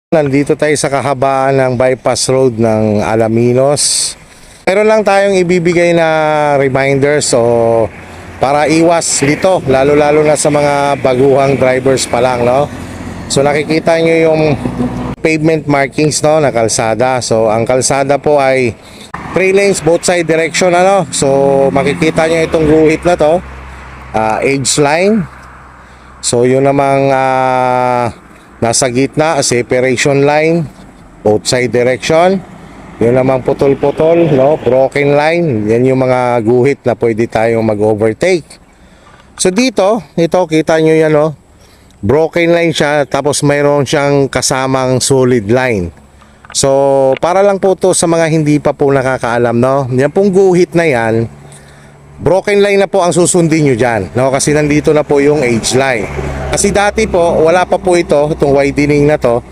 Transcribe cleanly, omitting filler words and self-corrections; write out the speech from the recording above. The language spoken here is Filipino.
Nandito tayo sa kahabaan ng bypass road ng Alaminos. Meron lang tayong ibibigay na reminders para iwas lito, lalo-lalo na sa mga baguhang drivers pa lang, no? So nakikita nyo yung pavement markings, no, na kalsada. So ang kalsada po ay 3 lanes both side direction, ano? So makikita nyo itong guhit na to, edge line. So yun namang nasa gitna, separation line, both side direction. Yun namang putol-putol, no? Broken line. Yan yung mga guhit na pwede tayong mag-overtake. So dito, ito, kita nyo yan, no? Broken line siya, tapos mayroon siyang kasamang solid line. So, para lang po to sa mga hindi pa po nakakaalam, no? Yan pong guhit na yan, broken line na po ang susundin nyo dyan, no? Kasi nandito na po yung edge line. Kasi dati po, wala pa po itong widening na to.